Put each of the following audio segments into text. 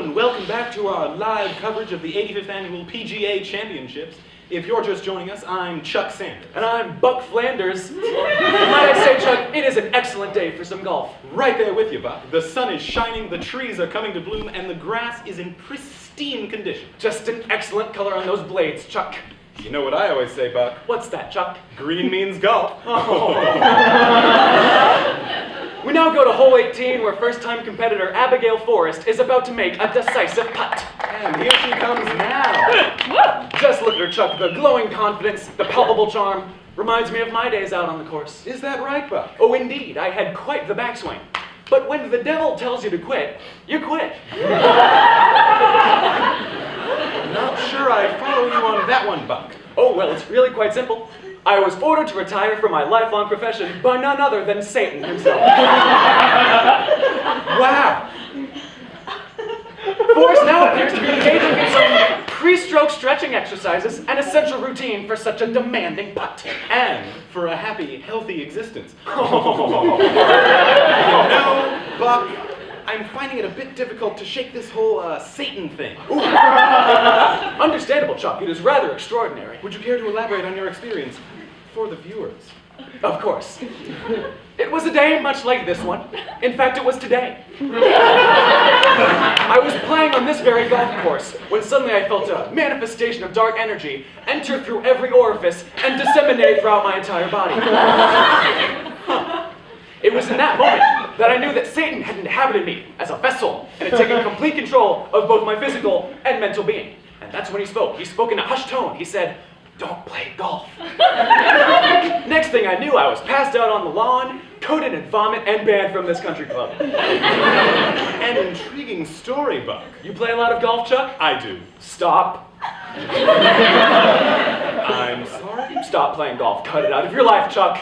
and welcome back to our live coverage of the 85th Annual PGA Championships. If you're just joining us, I'm Chuck Sanders. And I'm Buck Flanders. Might I say, Chuck, it is an excellent day for some golf. Right there with you, Buck. The sun is shining, the trees are coming to bloom, and the grass is in pristine condition. Just an excellent color on those blades, Chuck. You know what I always say, Buck? What's that, Chuck? Green means golf. We now go to hole 18, where first-time competitor Abigail Forrest is about to make a decisive putt. And here she comes now. Just look at her, Chuck. The glowing confidence, the palpable charm. Reminds me of my days out on the course. Is that right, Buck? Oh, indeed. I had quite the backswing. But when the devil tells you to quit, you quit. Not sure I follow you on that one, Buck. Oh, well, it's really quite simple. I was ordered to retire from my lifelong profession by none other than Satan himself. Wow. Forrest now appears to be engaging in some pre-stroke stretching exercises, an essential routine for such a demanding putt. And for a happy, healthy existence. No, Buck, I'm finding it a bit difficult to shake this whole Satan thing. Understandable, Chuck. It is rather extraordinary. Would you care to elaborate on your experience for the viewers? Of course. It was a day much like this one. In fact, it was today. I was playing on this very golf course when suddenly I felt a manifestation of dark energy enter through every orifice and disseminate throughout my entire body. It was in that moment that I knew that Satan had inhabited me as a vessel and had taken complete control of both my physical and mental being. And that's when he spoke. He spoke in a hushed tone. He said, "Don't play golf." Next thing I knew, I was passed out on the lawn, coated in vomit, and banned from this country club. An intriguing story, Buck. You play a lot of golf, Chuck? I do. Stop. I'm sorry? Stop playing golf. Cut it out of your life, Chuck.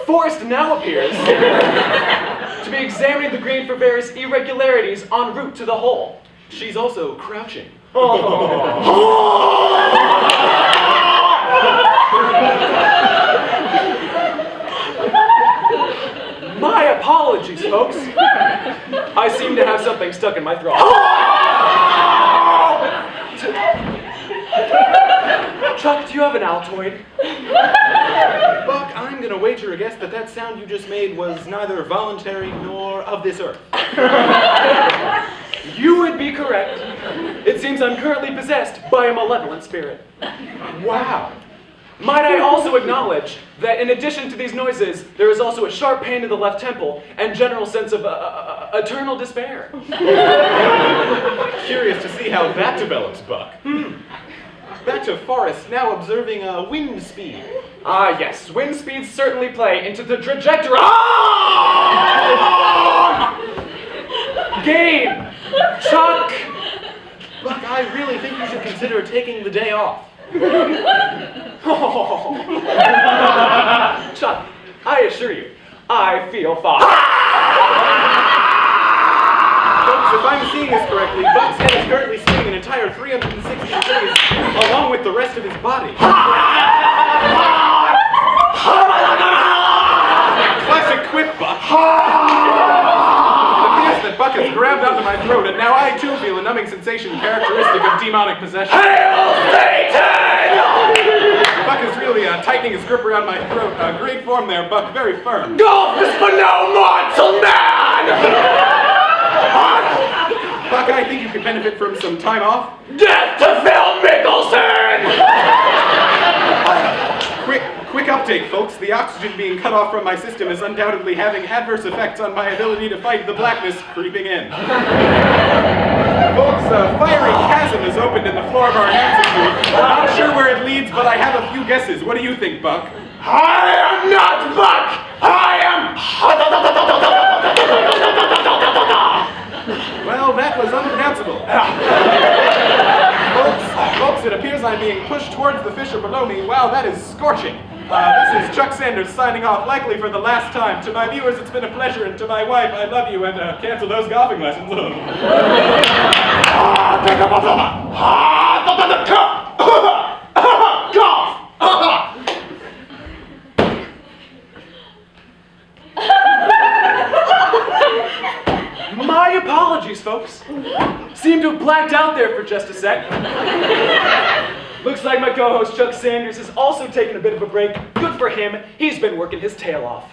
Forrest now appears to be examining the green for various irregularities en route to the hole. She's also crouching. My apologies, folks. I seem to have something stuck in my throat. Chuck, do you have an Altoid? Buck, I'm gonna wager a guess that that sound you just made was neither voluntary nor of this earth. You would be correct. It seems I'm currently possessed by a malevolent spirit. Wow. Might I also acknowledge that in addition to these noises, there is also a sharp pain in the left temple and general sense of eternal despair. Curious to see how that develops, Buck. Back to Forrest, now observing wind speed. Ah, yes, wind speeds certainly play into the trajectory. Game! Chuck! Buck, I really think you should consider taking the day off. Chuck, I assure you, I feel fine. Folks, if I'm seeing this correctly, Buck's head is currently spinning an entire 360 degrees along with the rest of his body. Classic quip, Buck. It appears that Buck has grabbed onto my throat, and now I too feel a numbing sensation characteristic of demonic possession. Hail Satan! Buck is really tightening his grip around my throat. Great form there, Buck, very firm. Golf is for no mortal man! Buck, I think you could benefit from some time off. Death to Phil Mickelson! Quick update, folks. The oxygen being cut off from my system is undoubtedly having adverse effects on my ability to fight the blackness creeping in. Folks, a fiery chasm has opened in the floor of our dancing booth. Not sure where it leads, but I have a few guesses. What do you think, Buck? I am not Buck! I am... Well, that was unpronounceable. Folks, it appears I'm being pushed towards the fissure below me. Wow, that is scorching. This is Chuck Sanders signing off, likely for the last time. To my viewers, it's been a pleasure, and to my wife, I love you, and cancel those golfing lessons. Golf! apologies, folks. Seemed to have blacked out there for just a sec. Looks like my co-host Chuck Sanders has also taken a bit of a break. Good for him. He's been working his tail off.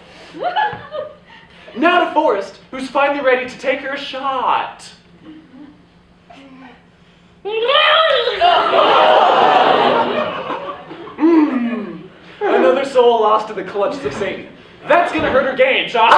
Now to Forrest, who's finally ready to take her shot. Another soul lost to the clutches of Satan. That's gonna hurt her game, shot.